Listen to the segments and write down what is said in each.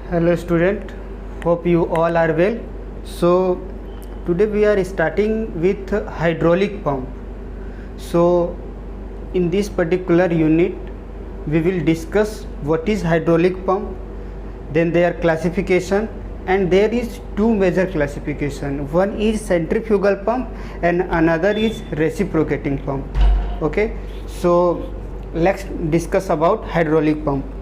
Hello student, hope you all are well. So today we are starting with hydraulic pump. So in this particular unit we will discuss what is hydraulic pump, then their classification, and there is two major classification. One is centrifugal pump and another is reciprocating pump. Okay, so let's discuss about hydraulic pump.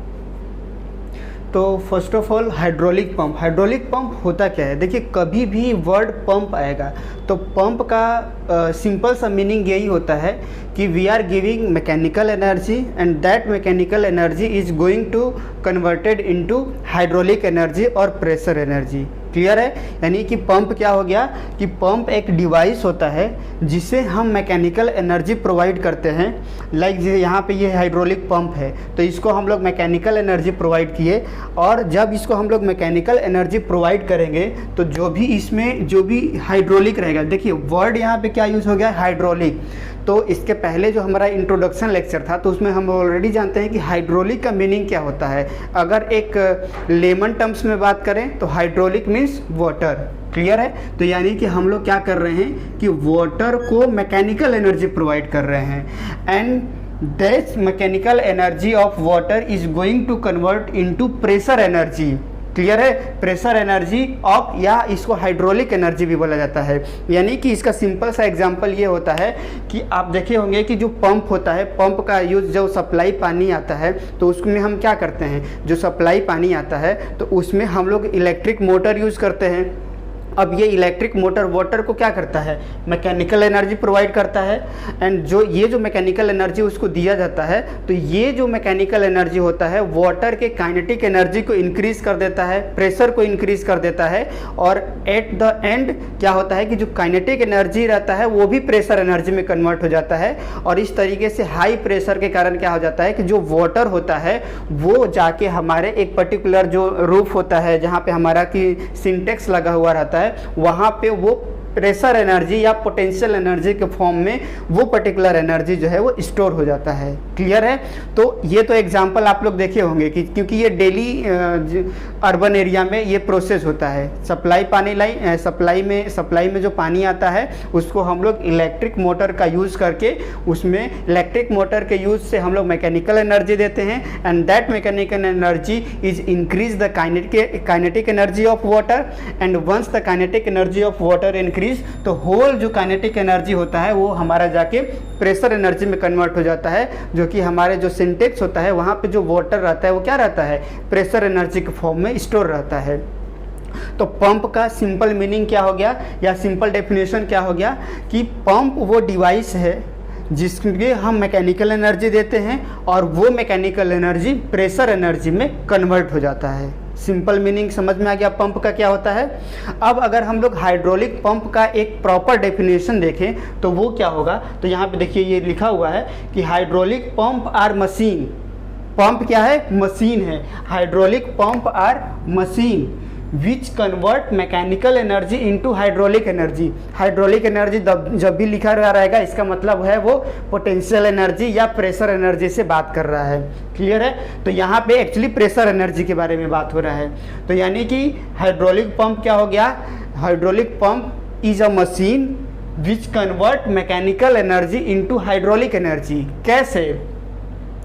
तो first of all hydraulic pump होता क्या है। देखिए, कभी भी word pump आएगा तो pump का सिंपल सा मीनिंग यही होता है कि we are giving mechanical energy and that mechanical energy is going to converted into hydraulic energy और प्रेशर एनर्जी। क्लियर है? यानी कि पंप क्या हो गया कि पंप एक डिवाइस होता है जिसे हम मैकेनिकल एनर्जी प्रोवाइड करते हैं। लाइक यहाँ पे ये हाइड्रोलिक पंप है तो इसको हम लोग मैकेनिकल एनर्जी प्रोवाइड किए, और जब इसको हम लोग मैकेनिकल एनर्जी प्रोवाइड करेंगे तो जो भी हाइड्रोलिक रहेगा, देखिए वर्ड यहाँ पे क्या यूज़ हो गया, हाइड्रोलिक। तो इसके पहले जो हमारा इंट्रोडक्शन लेक्चर था तो उसमें हम ऑलरेडी जानते हैं कि हाइड्रोलिक का मीनिंग क्या होता है। अगर एक लेमन टर्म्स में बात करें तो हाइड्रोलिक मीन्स वाटर। क्लियर है? तो यानी कि हम लोग क्या कर रहे हैं कि वाटर को मैकेनिकल एनर्जी प्रोवाइड कर रहे हैं, and this mechanical energy of water is going to convert into pressure energy. Clear है? प्रेशर एनर्जी ऑफ, या इसको हाइड्रोलिक एनर्जी भी बोला जाता है। यानी कि इसका सिंपल सा एग्जांपल ये होता है कि आप देखे होंगे कि जो पंप होता है, पंप का यूज जब सप्लाई पानी आता है तो उसमें हम क्या करते हैं, जो सप्लाई पानी आता है तो उसमें हम लोग इलेक्ट्रिक मोटर यूज़ करते हैं। अब ये इलेक्ट्रिक मोटर वाटर को क्या करता है, मैकेनिकल एनर्जी प्रोवाइड करता है, एंड जो मैकेनिकल एनर्जी उसको दिया जाता है तो ये जो मैकेनिकल एनर्जी होता है वाटर के काइनेटिक एनर्जी को इंक्रीज कर देता है, प्रेशर को इंक्रीज कर देता है, और एट द एंड क्या होता है कि जो काइनेटिक एनर्जी रहता है वो भी प्रेशर एनर्जी में कन्वर्ट हो जाता है। और इस तरीके से हाई प्रेशर के कारण क्या हो जाता है कि जो वाटर होता है वो जाके हमारे एक पर्टिकुलर जो रूफ होता है जहाँ पे हमारा की सिंटेक्स लगा हुआ रहता है वहाँ पे वो प्रेशर एनर्जी या पोटेंशियल एनर्जी के फॉर्म में वो पर्टिकुलर एनर्जी जो है वो स्टोर हो जाता है। क्लियर है? तो ये तो एग्जांपल आप लोग देखे होंगे कि क्योंकि ये डेली अर्बन एरिया में ये प्रोसेस होता है। सप्लाई में जो पानी आता है उसको हम लोग इलेक्ट्रिक मोटर का यूज़ करके, उसमें इलेक्ट्रिक मोटर के यूज़ से हम लोग मैकेनिकल एनर्जी देते हैं, and that mechanical energy is increase the kinetic energy of water, and once the kinetic energy of water increase तो होल जो काइनेटिक एनर्जी होता है वो हमारा जाके प्रेशर एनर्जी में कन्वर्ट हो जाता है, जो कि हमारे जो सिंटेक्स होता है वहाँ पे जो वाटर रहता है वो क्या रहता है, प्रेशर एनर्जी के फॉर्म में स्टोर रहता है। तो पंप का सिंपल मीनिंग क्या हो गया या सिंपल डेफिनेशन क्या हो गया कि पंप वो डिवाइस है जिसके हम मैकेनिकल एनर्जी देते हैं और वो मैकेनिकल एनर्जी प्रेशर एनर्जी में कन्वर्ट हो जाता है। सिंपल मीनिंग समझ में आ गया पंप का क्या होता है। अब अगर हम लोग हाइड्रोलिक पंप का एक प्रॉपर डेफिनेशन देखें तो वो क्या होगा, तो यहाँ पे देखिए ये लिखा हुआ है कि hydraulic pump are machine. Pump क्या है? मशीन है। Hydraulic pump are machine which convert mechanical energy into hydraulic energy. Hydraulic energy जब भी लिखा रहेगा इसका मतलब है वो पोटेंशियल एनर्जी या प्रेशर एनर्जी से बात कर रहा है। क्लियर है? तो यहाँ पे एक्चुअली प्रेशर एनर्जी के बारे में बात हो रहा है। तो यानी कि हाइड्रोलिक पंप क्या हो गया, hydraulic pump is a machine which convert mechanical energy into hydraulic energy. कैसे?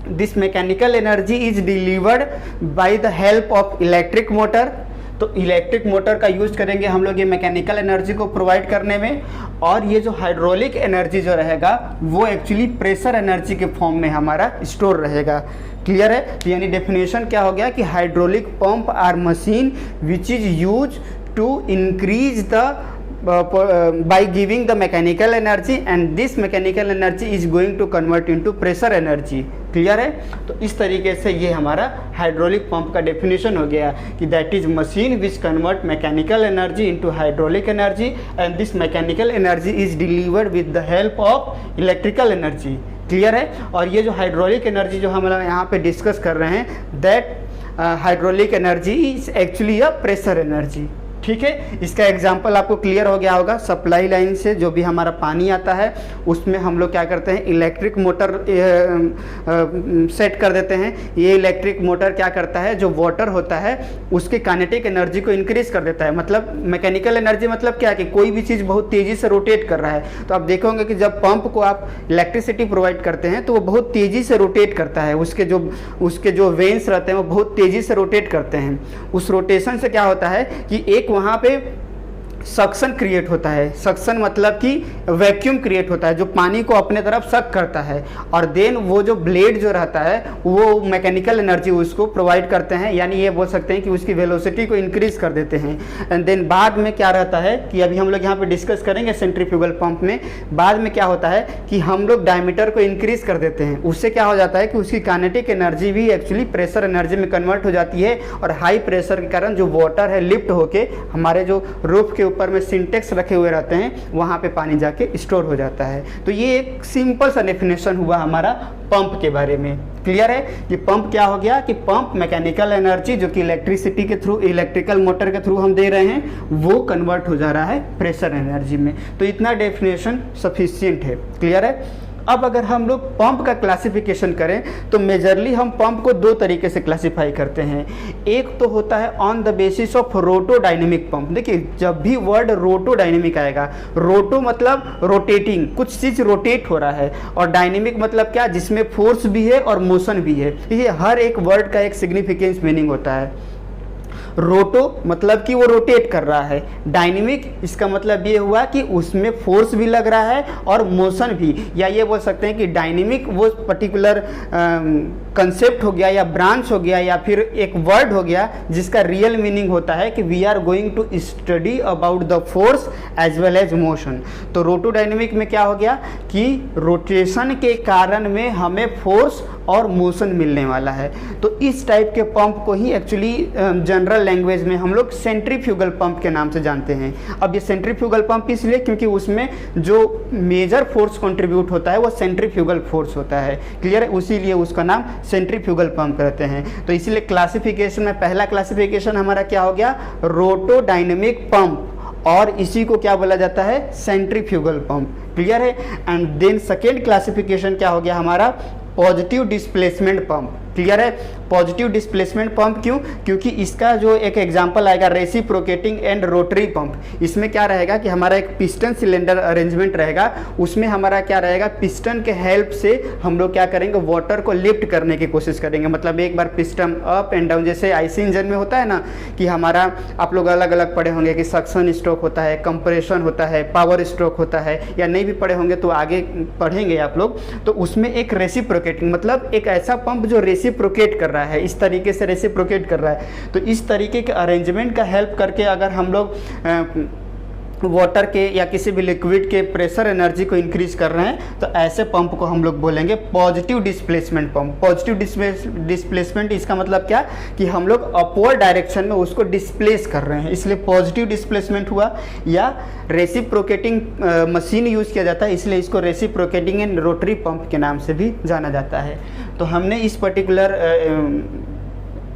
This mechanical energy is delivered by the help of electric motor. तो इलेक्ट्रिक मोटर का यूज़ करेंगे हम लोग ये मैकेनिकल एनर्जी को प्रोवाइड करने में, और ये जो हाइड्रोलिक एनर्जी जो रहेगा वो एक्चुअली प्रेशर एनर्जी के फॉर्म में हमारा स्टोर रहेगा। क्लियर है? तो यानी डेफिनेशन क्या हो गया कि hydraulic pump are machine which is use to increase the by giving the mechanical energy, and this mechanical energy is going to convert into pressure energy। Clear है? तो इस तरीके से ये हमारा हाइड्रोलिक पंप का डेफिनेशन हो गया कि that is machine which convert mechanical energy into hydraulic energy, and this mechanical energy is delivered with the help of electrical energy. Clear है? और ये जो हाइड्रोलिक एनर्जी जो हम यहाँ पे डिस्कस कर रहे हैं, that hydraulic energy is actually a pressure energy. ठीक है, इसका एग्जाम्पल आपको क्लियर हो गया होगा। सप्लाई लाइन से जो भी हमारा पानी आता है उसमें हम लोग क्या करते हैं, इलेक्ट्रिक मोटर सेट कर देते हैं। ये इलेक्ट्रिक मोटर क्या करता है, जो वाटर होता है उसके काइनेटिक एनर्जी को इंक्रीज कर देता है। मतलब मैकेनिकल एनर्जी मतलब क्या कि कोई भी चीज़ बहुत तेज़ी से रोटेट कर रहा है। तो आप देखोगे कि जब पंप को आप इलेक्ट्रिसिटी प्रोवाइड करते हैं तो वो बहुत तेज़ी से रोटेट करता है, उसके जो वेन्स रहते हैं वो बहुत तेज़ी से रोटेट करते हैं। उस रोटेशन से क्या होता है कि एक वहाँ पे सक्शन क्रिएट होता है। सक्शन मतलब कि वैक्यूम क्रिएट होता है जो पानी को अपने तरफ सक करता है, और देन वो जो ब्लेड जो रहता है वो मैकेनिकल एनर्जी उसको प्रोवाइड करते हैं, यानी ये बोल सकते हैं कि उसकी वेलोसिटी को इंक्रीज कर देते हैं। एंड देन बाद में क्या रहता है कि अभी हम लोग यहाँ पे डिस्कस करेंगे सेंट्रीफ्यूगल पंप में, बाद में क्या होता है कि हम लोग डायमीटर को इंक्रीज कर देते हैं। उससे क्या हो जाता है कि उसकी काइनेटिक एनर्जी भी एक्चुअली प्रेशर एनर्जी में कन्वर्ट हो जाती है, और हाई प्रेशर के कारण जो वाटर है लिफ्ट होके हमारे जो रूफ के ऊपर में सिंटेक्स रखे हुए रहते हैं वहाँ पे पानी जाके स्टोर हो जाता है। तो ये एक सिंपल सा डेफिनेशन हुआ हमारा पंप के बारे में। क्लियर है कि पंप क्या हो गया, कि पंप मैकेनिकल एनर्जी जो कि इलेक्ट्रिसिटी के थ्रू, इलेक्ट्रिकल मोटर के थ्रू हम दे रहे हैं, वो कन्वर्ट हो जा रहा है प्रेशर एनर्जी में। तो इतना डेफिनेशन सफिशिएंट है। क्लियर है। अब अगर हम लोग पंप का क्लासिफिकेशन करें तो मेजरली हम पंप को दो तरीके से क्लासिफाई करते हैं। एक तो होता है on the basis of rotodynamic pump. देखिए जब भी वर्ड रोटोडायनेमिक आएगा, रोटो मतलब रोटेटिंग, कुछ चीज़ रोटेट हो रहा है, और डायनेमिक मतलब क्या, जिसमें फोर्स भी है और मोशन भी है। ये हर एक वर्ड का एक सिग्निफिकेंस मीनिंग होता है। रोटो मतलब कि वो रोटेट कर रहा है, डायनेमिक इसका मतलब ये हुआ कि उसमें फोर्स भी लग रहा है और मोशन भी, या ये बोल सकते हैं कि डायनेमिक वो पर्टिकुलर कंसेप्ट हो गया या ब्रांच हो गया या फिर एक वर्ड हो गया जिसका रियल मीनिंग होता है कि we are going to study about the force as well as motion. तो रोटोडायनेमिक में क्या हो गया कि रोटेशन के कारण में हमें फोर्स और मोशन मिलने वाला है। तो इस टाइप के पंप को ही एक्चुअली जनरल लैंग्वेज में हम लोग सेंट्रीफ्यूगल पंप के नाम से जानते हैं। अब ये सेंट्रीफ्यूगल पंप इसलिए क्योंकि उसमें जो मेजर फोर्स कंट्रीब्यूट होता है वो सेंट्रीफ्यूगल फोर्स होता है। क्लियर है, उसीलिए उसका नाम सेंट्रीफ्यूगल पंप कहते हैं। तो इसीलिए क्लासिफिकेशन में पहला क्लासिफिकेशन हमारा क्या हो गया, रोटोडायनेमिक पंप, और इसी को क्या बोला जाता है, सेंट्रीफ्यूगल पंप। क्लियर है। एंड देन सेकेंड क्लासिफिकेशन क्या हो गया हमारा, पॉजिटिव डिस्प्लेसमेंट पंप। क्लियर है। पॉजिटिव डिस्प्लेसमेंट पंप क्यों, क्योंकि इसका जो एक एग्जांपल आएगा रेसिप्रोकेटिंग एंड रोटरी पंप। इसमें क्या रहेगा कि हमारा एक पिस्टन सिलेंडर अरेंजमेंट रहेगा, उसमें हमारा क्या रहेगा, पिस्टन के हेल्प से हम लोग क्या करेंगे, वाटर को लिफ्ट करने की कोशिश करेंगे। मतलब एक बार पिस्टन अप एंड डाउन, जैसे आईसी इंजन में होता है ना कि हमारा, आप लोग अलग अलग पढ़े होंगे कि सक्शन स्ट्रोक होता है, कंप्रेशन होता है, पावर स्ट्रोक होता है, या नहीं भी पढ़े होंगे तो आगे पढ़ेंगे आप लोग। तो उसमें एक रेसिप्रोकेटिंग मतलब एक ऐसा पंप जो रेसिप्रोकेट कर रहा है, इस तरीके से रेसिप्रोकेट कर रहा है। तो इस तरीके के अरेंजमेंट का हेल्प करके अगर हम लोग वाटर के या किसी भी लिक्विड के प्रेशर एनर्जी को इंक्रीज कर रहे हैं तो ऐसे पंप को हम लोग बोलेंगे positive displacement pump. Positive displacement इसका मतलब क्या कि हम लोग अपवर्ड डायरेक्शन में उसको डिस्प्लेस कर रहे हैं, इसलिए पॉजिटिव डिस्प्लेसमेंट हुआ। या रेसिप्रोकेटिंग मशीन यूज़ किया जाता है, इसलिए इसको रेसिप्रोकेटिंग एंड रोटरी पंप के नाम से भी जाना जाता है। तो हमने इस पर्टिकुलर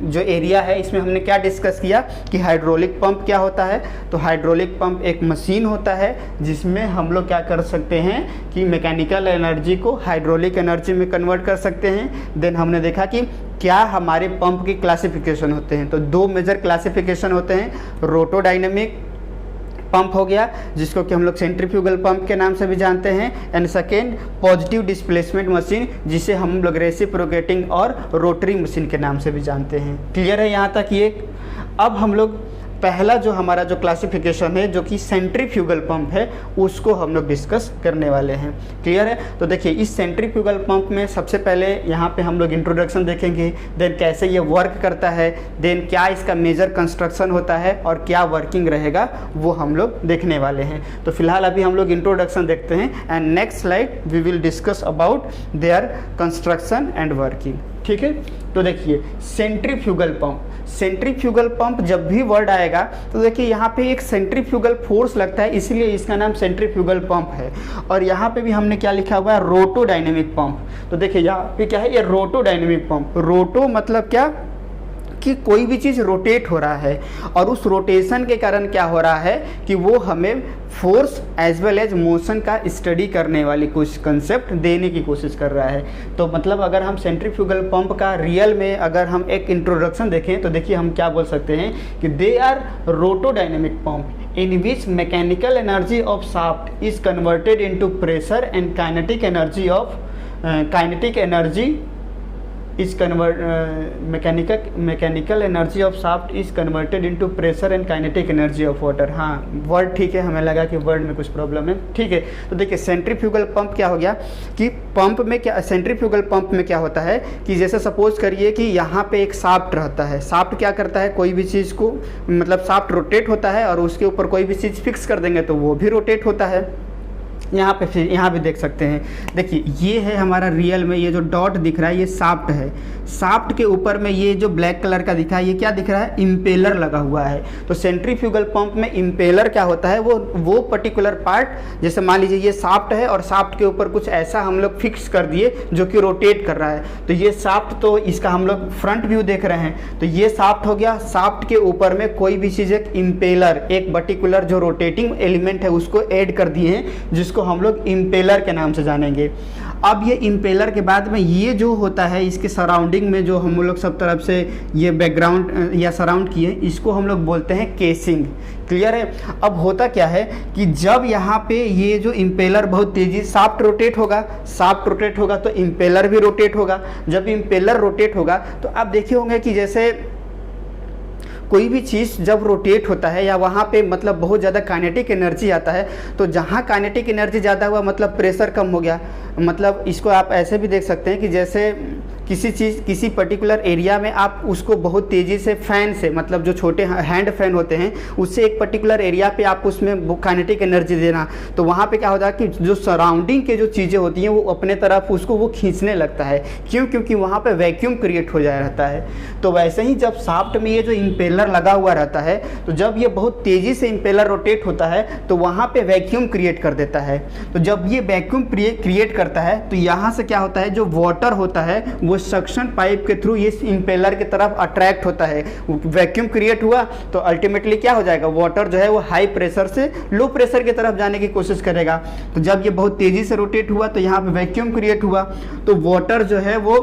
जो एरिया है इसमें हमने क्या डिस्कस किया कि हाइड्रोलिक पंप क्या होता है। तो हाइड्रोलिक पंप एक मशीन होता है जिसमें हम लोग क्या कर सकते हैं कि मैकेनिकल एनर्जी को हाइड्रोलिक एनर्जी में कन्वर्ट कर सकते हैं। देन हमने देखा कि क्या हमारे पंप की क्लासिफिकेशन होते हैं। तो दो मेजर क्लासिफिकेशन होते हैं, रोटोडायनेमिक पंप हो गया जिसको कि हम लोग सेंट्रीफ्यूगल पंप के नाम से भी जानते हैं, and second positive displacement machine जिसे हम लोग रेसिप्रोकेटिंग और रोटरी मशीन के नाम से भी जानते हैं। क्लियर है यहाँ तक ये। अब हम लोग पहला जो हमारा जो क्लासिफिकेशन है जो कि सेंट्रीफ्यूगल पंप है उसको हम लोग डिस्कस करने वाले हैं। क्लियर है। तो देखिए इस सेंट्रीफ्यूगल पंप में सबसे पहले यहाँ पे हम लोग इंट्रोडक्शन देखेंगे, देन कैसे ये वर्क करता है, देन क्या इसका मेजर कंस्ट्रक्शन होता है और क्या वर्किंग रहेगा वो हम लोग देखने वाले हैं। तो फिलहाल अभी हम लोग इंट्रोडक्शन देखते हैं and next slide we will discuss about their construction and working. ठीक है। तो देखिए सेंट्रीफ्यूगल पंप, सेंट्रीफ्यूगल पंप जब भी वर्ड आएगा तो देखिए यहाँ पे एक सेंट्रीफ्यूगल फोर्स लगता है, इसलिए इसका नाम सेंट्रीफ्यूगल पंप है। और यहाँ पे भी हमने क्या लिखा हुआ है, रोटोडायनेमिक पंप। तो देखिए यहाँ पे क्या है, ये रोटोडायनेमिक पंप। रोटो मतलब क्या कि कोई भी चीज़ रोटेट हो रहा है और उस रोटेशन के कारण क्या हो रहा है कि वो हमें force as well as motion का स्टडी करने वाली कुछ कंसेप्ट देने की कोशिश कर रहा है। तो मतलब अगर हम सेंट्रीफ्यूगल पंप का रियल में अगर हम एक इंट्रोडक्शन देखें तो देखिए हम क्या बोल सकते हैं कि they are rotodynamic pump in which mechanical energy of shaft is converted into pressure and kinetic energy of mechanical energy of shaft is converted into pressure and kinetic energy of water। हाँ word ठीक है, हमें लगा कि word में कुछ problem है, ठीक है। तो देखिए सेंट्रीफ्यूगल पंप क्या हो गया कि पंप में क्या, सेंट्रीफ्यूगल पंप में क्या होता है कि जैसे सपोज करिए कि यहाँ पे एक शाफ्ट रहता है। शाफ्ट क्या करता है, कोई भी चीज़ को मतलब शाफ्ट रोटेट होता है और उसके ऊपर कोई भी चीज़ फिक्स कर देंगे तो वो भी रोटेट होता है। यहाँ पे फिर यहाँ भी देख सकते हैं, देखिए ये है हमारा रियल में ये जो डॉट दिख रहा है ये शाफ्ट है। शाफ्ट के ऊपर में ये जो ब्लैक कलर का दिखा है ये क्या दिख रहा है, इम्पेलर लगा हुआ है। तो सेंट्रीफ्यूगल पंप में इम्पेलर क्या होता है, वो पर्टिकुलर पार्ट, जैसे मान लीजिए ये शाफ्ट है और शाफ्ट के ऊपर कुछ ऐसा हम लोग फिक्स कर दिए जो कि रोटेट कर रहा है। तो ये शाफ्ट, तो इसका हम लोग फ्रंट व्यू देख रहे हैं, तो ये शाफ्ट हो गया। शाफ्ट के ऊपर में कोई भी चीज़ एक इम्पेलर, एक पर्टिकुलर जो रोटेटिंग एलिमेंट है उसको ऐड कर दिए हैं जिसको हम लोग इम्पेलर के नाम से जानेंगे। अब ये इम्पेलर के बाद में ये जो होता है इसके सराउंडिंग में जो हम लोग सब तरफ से ये बैकग्राउंड या सराउंड किए, इसको हम लोग बोलते हैं केसिंग। क्लियर है। अब होता क्या है कि जब यहाँ पे ये जो इम्पेलर बहुत तेजी, शाफ्ट रोटेट होगा तो इम्पेलर भी रोटेट होगा। जब इम्पेलर रोटेट होगा तो आप देखे होंगे कि जैसे कोई भी चीज़ जब रोटेट होता है या वहाँ पे मतलब बहुत ज़्यादा काइनेटिक एनर्जी आता है, तो जहाँ काइनेटिक एनर्जी ज़्यादा हुआ मतलब प्रेशर कम हो गया। मतलब इसको आप ऐसे भी देख सकते हैं कि जैसे किसी पर्टिकुलर एरिया में आप उसको बहुत तेज़ी से फैन से, मतलब जो छोटे हैंड फैन होते हैं उससे एक पर्टिकुलर एरिया पे आप उसमें काइनेटिक एनर्जी देना, तो वहाँ पे क्या होता है कि जो सराउंडिंग के जो चीज़ें होती हैं वो अपने तरफ उसको वो खींचने लगता है। क्यों? क्योंकि वहाँ पे वैक्यूम क्रिएट हो जाया रहता है। तो वैसे ही जब शाफ्ट में ये जो इम्पेलर लगा हुआ रहता है, तो जब ये बहुत तेज़ी से इम्पेलर रोटेट होता है तो वहाँ पे वैक्यूम क्रिएट कर देता है। तो जब ये वैक्यूम क्रिएट करता है तो यहाँ से क्या होता है, जो वाटर होता है वो सक्शन पाइप के थ्रू इस इम्पेलर की तरफ अट्रैक्ट होता है। वैक्यूम क्रिएट हुआ तो अल्टीमेटली क्या हो जाएगा, वाटर जो है वो हाई प्रेशर से लो प्रेशर की तरफ जाने की कोशिश करेगा। तो जब ये बहुत तेज़ी से रोटेट हुआ तो यहाँ पे वैक्यूम क्रिएट हुआ, तो वाटर जो है वो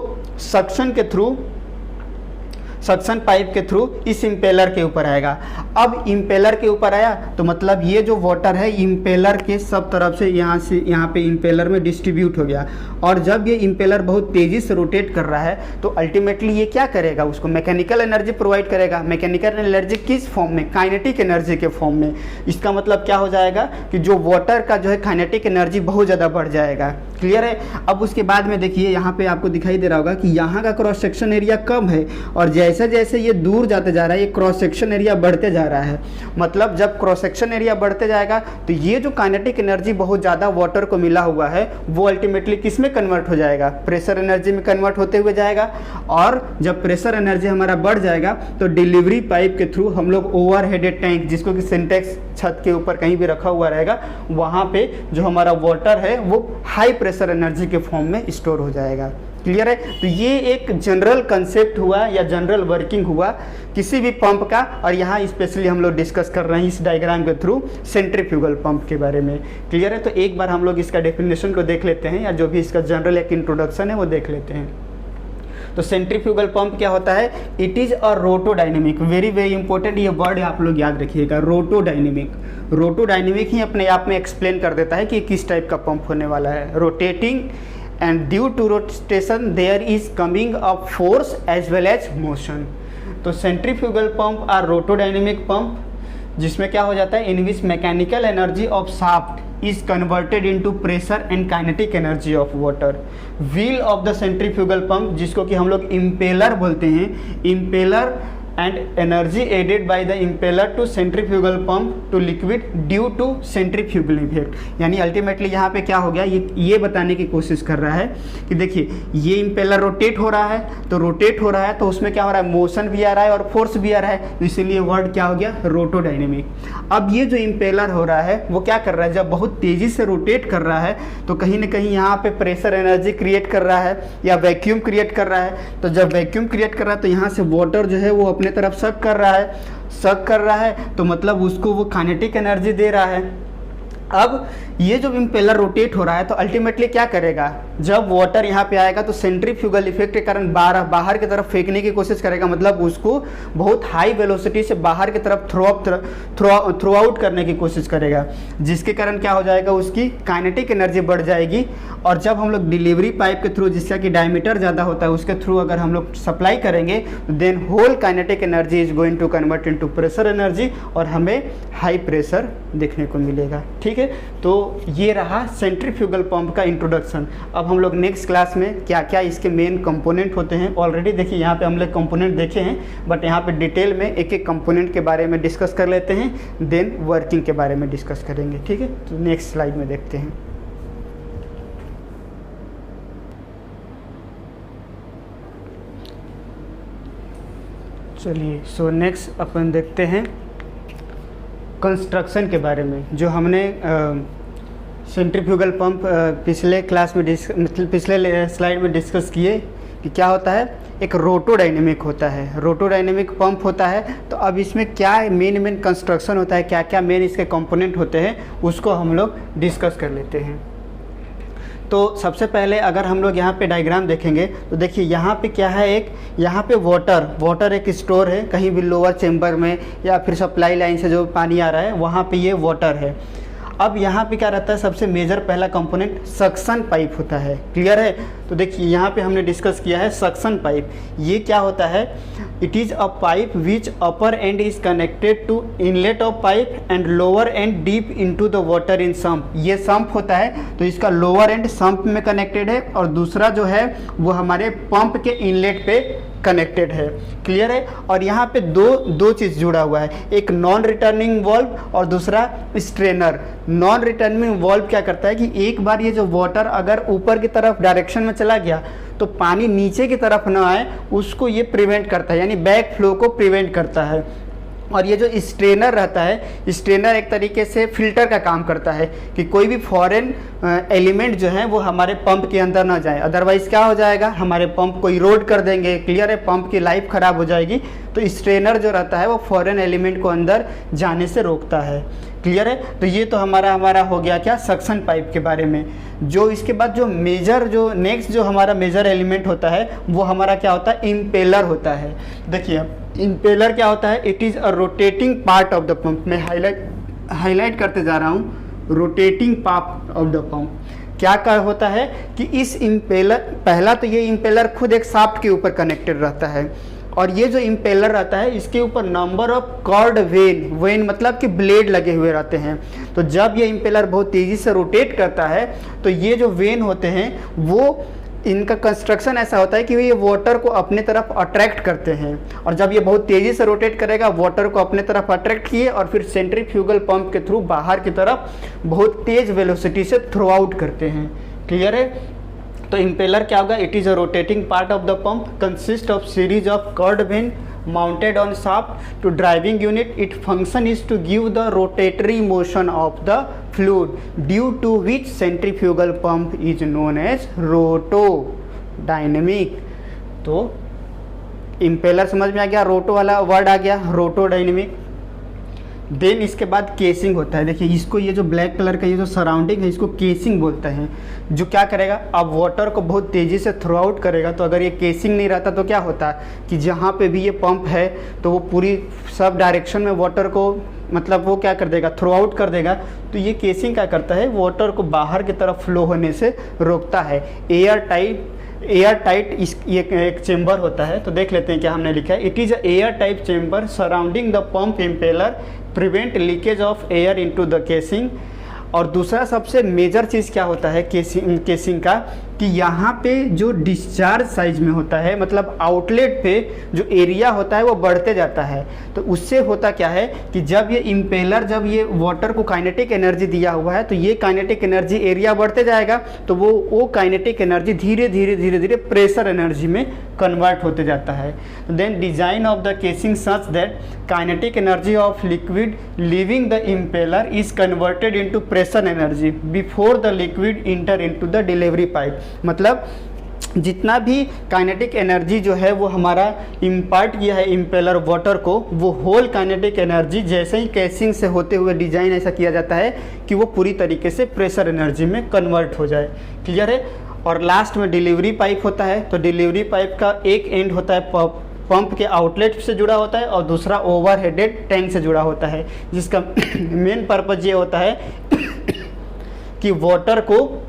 सक्शन पाइप के थ्रू इस इम्पेलर के ऊपर आएगा। अब इम्पेलर के ऊपर आया तो मतलब ये जो वाटर है इम्पेलर के सब तरफ से यहाँ पे इम्पेलर में डिस्ट्रीब्यूट हो गया। और जब ये इम्पेलर बहुत तेज़ी से रोटेट कर रहा है तो अल्टीमेटली ये क्या करेगा, उसको मैकेनिकल एनर्जी प्रोवाइड करेगा। मैकेनिकल एनर्जी किस फॉर्म में, काइनेटिक एनर्जी के फॉर्म में। इसका मतलब क्या हो जाएगा कि जो वाटर का जो है काइनेटिक एनर्जी बहुत ज़्यादा बढ़ जाएगा। क्लियर है। अब उसके बाद में देखिए यहाँ पे आपको दिखाई दे रहा होगा कि यहाँ का क्रॉस सेक्शन एरिया कम है और जैसे जैसे ये दूर जाते जा रहा है ये क्रॉस सेक्शन एरिया बढ़ते जा रहा है। मतलब जब क्रॉस सेक्शन एरिया बढ़ते जाएगा तो ये जो काइनेटिक एनर्जी बहुत ज़्यादा वाटर को मिला हुआ है वो अल्टीमेटली किस में कन्वर्ट हो जाएगा, प्रेशर एनर्जी में कन्वर्ट होते हुए जाएगा। और जब प्रेशर एनर्जी हमारा बढ़ जाएगा तो डिलीवरी पाइप के थ्रू हम लोग ओवरहेडेड टैंक, जिसको कि सिंटेक्स छत के ऊपर कहीं भी रखा हुआ रहेगा, वहाँ पे जो हमारा वाटर है वो हाई प्रेशर एनर्जी के फॉर्म में स्टोर हो जाएगा। क्लियर है। तो ये एक जनरल कंसेप्ट हुआ या जनरल वर्किंग हुआ किसी भी पंप का, और यहाँ स्पेशली हम लोग डिस्कस कर रहे हैं इस डायग्राम के थ्रू सेंट्रीफ्यूगल पंप के बारे में। क्लियर है। तो एक बार हम लोग इसका डेफिनेशन को देख लेते हैं या जो भी इसका जनरल एक इंट्रोडक्शन है वो देख लेते हैं। तो सेंट्रीफ्यूगल पंप क्या होता है, it is a rotodynamic, very very important ये वर्ड आप लोग याद रखिएगा, रोटोडायनेमिक। रोटोडायनेमिक ही अपने आप में एक्सप्लेन कर देता है कि किस टाइप का पंप होने वाला है। Rotating and due to rotation there is coming of force as well as motion। तो centrifugal pump are rotodynamic pump जिसमें क्या हो जाता है, in which mechanical energy of shaft is converted into pressure and kinetic energy of water. Wheel of the centrifugal pump जिसको कि हम लोग इम्पेलर बोलते हैं, impeller and energy added by the impeller to centrifugal pump to liquid due to centrifugal effect. यानी ultimately यहाँ पे क्या हो गया, ये बताने की कोशिश कर रहा है कि देखिए ये इम्पेलर रोटेट हो रहा है, तो रोटेट हो रहा है तो उसमें क्या हो रहा है, मोशन भी आ रहा है और फोर्स भी आ रहा है, तो इसीलिए वर्ड क्या हो गया, रोटोडायनेमिक। अब ये जो इम्पेलर हो रहा है वो क्या कर रहा है, जब बहुत तेजी से रोटेट कर रहा है तो कहीं ना कहीं यहाँ पे प्रेशर एनर्जी क्रिएट कर रहा है या वैक्यूम क्रिएट कर रहा है। तो जब वैक्यूम क्रिएट कर रहा है तो यहाँ से वाटर जो है वो अपने तरफ सक कर रहा है, तो मतलब उसको वो काइनेटिक एनर्जी दे रहा है। अब ये जो इम्पेलर रोटेट हो रहा है तो अल्टीमेटली क्या करेगा, जब वाटर यहाँ पे आएगा तो सेंट्रीफ्यूगल इफेक्ट के कारण बाहर की तरफ फेंकने की कोशिश करेगा, मतलब उसको बहुत हाई वेलोसिटी से बाहर की तरफ थ्रो आउट करने की कोशिश करेगा, जिसके कारण क्या हो जाएगा, उसकी काइनेटिक एनर्जी बढ़ जाएगी। और जब हम लोग डिलीवरी पाइप के थ्रू, जिसका कि डायमीटर ज़्यादा होता है, उसके थ्रू अगर हम लोग सप्लाई करेंगे then whole kinetic energy is going to convert into pressure energy और हमें हाई प्रेशर देखने को मिलेगा। ठीक है, तो ये रहा सेंट्रीफ्यूगल पंप का इंट्रोडक्शन। अब हम लोग नेक्स्ट क्लास में क्या क्या इसके मेन कंपोनेंट होते हैं, ऑलरेडी देखिए यहाँ पे हम लोग कंपोनेंट देखे हैं, बट यहाँ पे डिटेल में एक एक कंपोनेंट के बारे में डिस्कस कर लेते हैं, देन वर्किंग के बारे में डिस्कस करेंगे। ठीक है, तो नेक्स्ट स्लाइड में देखते हैं। चलिए, सो नेक्स्ट अपन देखते हैं कंस्ट्रक्शन के बारे में। जो हमने सेंट्रीफ्यूगल पंप पिछले क्लास में पिछले स्लाइड में डिस्कस किए कि क्या होता है, एक रोटोडायनेमिक होता है, रोटोडायनेमिक पंप होता है। तो अब इसमें क्या मेन कंस्ट्रक्शन होता है, क्या क्या मेन इसके कंपोनेंट होते हैं, उसको हम लोग डिस्कस कर लेते हैं। तो सबसे पहले अगर हम लोग यहाँ पे डायग्राम देखेंगे तो देखिए यहाँ पे क्या है, यहाँ पे वाटर एक स्टोर है, कहीं भी लोअर चेम्बर में या फिर सप्लाई लाइन से जो पानी आ रहा है वहाँ पे ये वाटर है। अब यहाँ पे क्या रहता है, सबसे मेजर पहला कंपोनेंट सक्शन पाइप होता है। क्लियर है, तो देखिए यहाँ पे हमने डिस्कस किया है सक्शन पाइप। ये क्या होता है, it is a pipe which upper end is connected to inlet of pipe and lower end deep into the water in sump. ये सम्प होता है तो इसका लोअर एंड सम्प में कनेक्टेड है और दूसरा जो है वो हमारे पंप के इनलेट पे कनेक्टेड है। क्लियर है, और यहाँ पे दो चीज़ जुड़ा हुआ है, एक नॉन रिटर्निंग वॉल्व और दूसरा स्ट्रेनर। नॉन रिटर्निंग वॉल्व क्या करता है कि एक बार ये जो वाटर अगर ऊपर की तरफ डायरेक्शन में चला गया तो पानी नीचे की तरफ ना आए, उसको ये प्रिवेंट करता है, यानी बैक फ्लो को प्रिवेंट करता है। और ये जो स्ट्रेनर रहता है, स्ट्रेनर एक तरीके से फिल्टर का काम करता है कि कोई भी फॉरेन एलिमेंट जो है वो हमारे पंप के अंदर ना जाए, अदरवाइज क्या हो जाएगा, हमारे पंप को इरोड कर देंगे। क्लियर है, पंप की लाइफ ख़राब हो जाएगी। तो स्ट्रेनर जो रहता है वो फॉरेन एलिमेंट को अंदर जाने से रोकता है। क्लियर है, तो ये तो हमारा हो गया क्या, सक्शन पाइप के बारे में। जो इसके बाद जो नेक्स्ट जो हमारा मेजर एलिमेंट होता है वो हमारा क्या होता है, इम्पेलर होता है। देखिए इम्पेलर क्या होता है, it is a rotating part of the pump. मैं हाईलाइट करते जा रहा हूँ, rotating part of the pump. क्या होता है कि इस इम्पेलर, पहला तो ये इम्पेलर खुद एक शाफ्ट के ऊपर कनेक्टेड रहता है और ये जो इम्पेलर रहता है इसके ऊपर नंबर ऑफ कॉर्ड वेन मतलब कि ब्लेड लगे हुए रहते हैं। तो जब ये इम्पेलर बहुत तेज़ी से रोटेट करता है तो ये जो वेन होते हैं वो, इनका कंस्ट्रक्शन ऐसा होता है कि ये वाटर को अपने तरफ अट्रैक्ट करते हैं और जब ये बहुत तेज़ी से रोटेट करेगा वाटर को अपने तरफ अट्रैक्ट किए और फिर सेंट्रीफ्यूगल पंप के थ्रू बाहर की तरफ बहुत तेज़ वेलोसिटी से थ्रो आउट करते हैं। क्लियर है, तो इम्पेलर क्या होगा, it is a rotating part of the pump, consist of series of curved vane mounted on shaft to driving unit. Its function is to give the rotatory motion of the fluid, due to which centrifugal pump is known as rotodynamic. तो impeller समझ में आ गया, रोटो वाला word आ गया, रोटोडायनेमिक। Then इसके बाद casing होता है। देखिए इसको, ये जो ब्लैक कलर का ये जो सराउंडिंग है इसको केसिंग बोलते हैं, जो क्या करेगा, अब वाटर को बहुत तेज़ी से थ्रो आउट करेगा। तो अगर ये केसिंग नहीं रहता तो क्या होता कि जहाँ पे भी ये पंप है तो वो पूरी सब डायरेक्शन में वाटर को मतलब वो क्या कर देगा, थ्रो आउट कर देगा। तो ये केसिंग क्या करता है, वाटर को बाहर की तरफ फ्लो होने से रोकता है। एयर टाइट ये एक चेम्बर होता है। तो देख लेते हैं क्या हमने लिखा है, it is air type chamber surrounding the pump impeller, prevent leakage of air into the casing. और दूसरा सबसे मेजर चीज़ क्या होता है केसिंग का, कि यहाँ पे जो डिस्चार्ज साइज में होता है, मतलब आउटलेट पे जो एरिया होता है वो बढ़ते जाता है। तो उससे होता क्या है कि जब ये इम्पेलर, जब ये वाटर को काइनेटिक एनर्जी दिया हुआ है तो ये काइनेटिक एनर्जी एरिया बढ़ते जाएगा, तो वो काइनेटिक एनर्जी धीरे धीरे प्रेशर एनर्जी में कन्वर्ट होते जाता है। Then design of the casing such that kinetic energy of liquid leaving the impeller is converted into pressure energy before the liquid enter into the delivery pipe. मतलब जितना भी kinetic energy जो है वो हमारा इम्पार्ट किया है इम्पेलर वाटर को, वो होल काइनेटिक एनर्जी जैसे ही केसिंग से होते हुए डिजाइन ऐसा किया जाता है कि वो पूरी तरीके से प्रेशर एनर्जी में कन्वर्ट हो जाए। क्लियर है। और लास्ट में डिलीवरी पाइप होता है। तो डिलीवरी पाइप का एक एंड होता है पंप के आउटलेट से जुड़ा होता है और दूसरा ओवरहेडेड टैंक से जुड़ा होता है, जिसका मेन पर्पज ये होता है कि वाटर को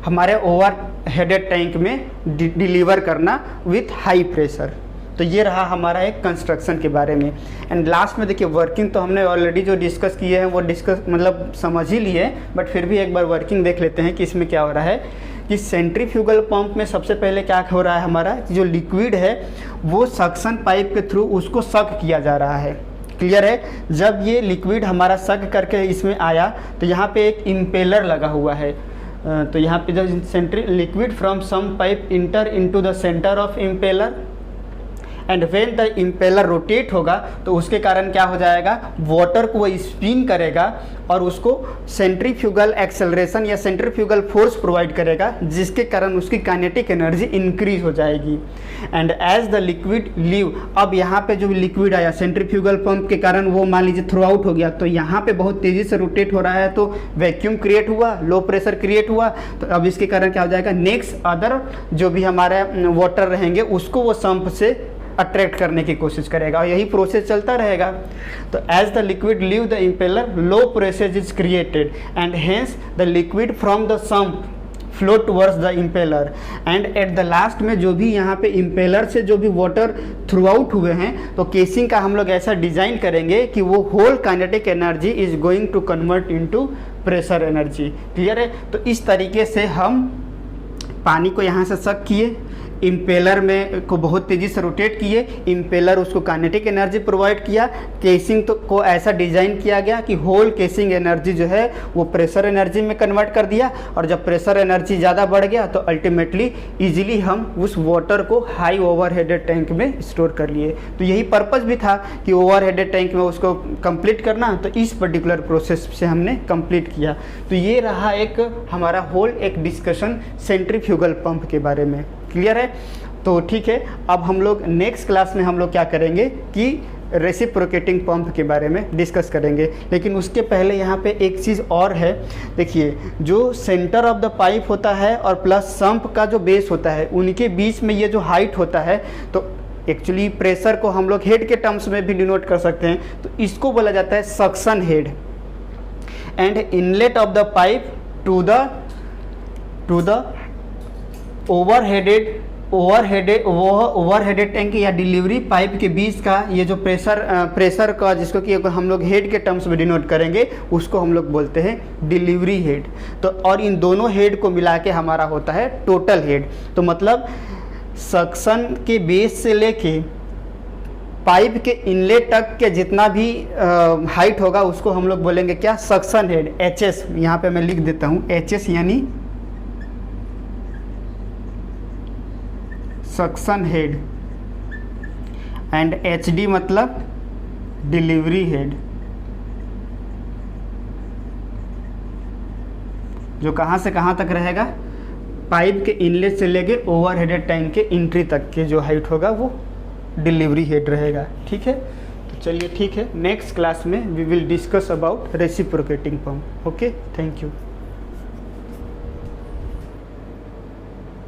हमारे ओवरहेडेड टैंक में डिलीवर करना विथ हाई प्रेशर। तो ये रहा हमारा एक कंस्ट्रक्शन के बारे में। एंड लास्ट में देखिए वर्किंग तो हमने ऑलरेडी जो डिस्कस किए हैं वो मतलब समझ ही लिए, बट फिर भी एक बार वर्किंग देख लेते हैं कि इसमें क्या हो रहा है। कि सेंट्रीफ्यूगल पंप में सबसे पहले क्या हो रहा है हमारा, जो लिक्विड है वो सक्शन पाइप के थ्रू उसको सक किया जा रहा है। क्लियर है। जब ये लिक्विड हमारा सक करके इसमें आया तो यहाँ पे एक इम्पेलर लगा हुआ है। तो यहाँ पे जो liquid from sump pipe enter into the centre of impeller and when the impeller rotate होगा तो उसके कारण क्या हो जाएगा, वाटर को वो स्पिन करेगा और उसको सेंट्रीफ्यूगल एक्सेलरेशन या सेंट्रीफ्यूगल फोर्स प्रोवाइड करेगा, जिसके कारण उसकी काइनेटिक एनर्जी इंक्रीज हो जाएगी। And as the liquid leave, अब यहाँ पे जो लिक्विड आया सेंट्रीफ्यूगल पंप के कारण वो मान लीजिए थ्रू आउट हो गया, तो यहाँ पे बहुत तेज़ी से रोटेट हो रहा है तो वैक्यूम क्रिएट हुआ, लो प्रेशर क्रिएट हुआ। तो अब इसके कारण क्या हो जाएगा, नेक्स्ट अदर जो भी हमारे वाटर रहेंगे उसको वो सम्प से अट्रैक्ट करने की कोशिश करेगा और यही प्रोसेस चलता रहेगा। तो as the liquid leave the impeller low pressure is created and hence the liquid from the sump flow towards the impeller and at the last में जो भी यहाँ पे इम्पेलर से जो भी वाटर थ्रू आउट हुए हैं तो केसिंग का हम लोग ऐसा डिज़ाइन करेंगे कि वो whole kinetic energy is going to convert into pressure energy. Clear है। तो इस तरीके से हम पानी को यहाँ से सक किए, इम्पेलर में को बहुत तेज़ी से रोटेट किए, इम्पेलर उसको काइनेटिक एनर्जी प्रोवाइड किया, केसिंग तो को ऐसा डिज़ाइन किया गया कि होल केसिंग एनर्जी जो है वो प्रेशर एनर्जी में कन्वर्ट कर दिया। और जब प्रेशर एनर्जी ज़्यादा बढ़ गया तो अल्टीमेटली इजीली हम उस वाटर को हाई ओवरहेडेड टैंक में स्टोर कर लिए। तो यही पर्पज़ भी था कि ओवरहेडेड टैंक में उसको कंप्लीट करना, तो इस पर्टिकुलर प्रोसेस से हमने कंप्लीट किया। तो ये रहा एक हमारा होल एक डिस्कशन सेंट्रीफ्यूगल पंप के बारे में। क्लियर है। तो ठीक है, अब हम लोग नेक्स्ट क्लास में हम लोग क्या करेंगे कि रेसिप्रोकेटिंग पंप के बारे में डिस्कस करेंगे। लेकिन उसके पहले यहाँ पे एक चीज़ और है। देखिए जो सेंटर ऑफ द पाइप होता है और प्लस सम्प का जो बेस होता है उनके बीच में ये जो हाइट होता है, तो एक्चुअली प्रेशर को हम लोग हेड के टर्म्स में भी डिनोट कर सकते हैं। तो इसको बोला जाता है suction head and inlet of the pipe to the overheaded tank या डिलीवरी पाइप के बीच का ये जो प्रेशर का जिसको कि हम लोग हेड के टर्म्स में डिनोट करेंगे उसको हम लोग बोलते हैं डिलीवरी हेड। तो और इन दोनों हेड को मिला के हमारा होता है टोटल हेड। तो मतलब सक्शन के बेस से लेके पाइप के इनलेट तक के जितना भी हाइट होगा उसको हम लोग बोलेंगे क्या, सक्शन हेड, HS। यहाँ पे मैं लिख देता हूँ HS यानी सक्शन हेड एंड HD मतलब डिलीवरी हेड, जो कहाँ से कहाँ तक रहेगा, पाइप के इनलेट से लेके ओवरहेडेड टैंक के एंट्री तक के जो हाइट होगा वो डिलीवरी हेड रहेगा। ठीक है। तो चलिए ठीक है, नेक्स्ट क्लास में we will discuss about reciprocating pump. Okay, thank you.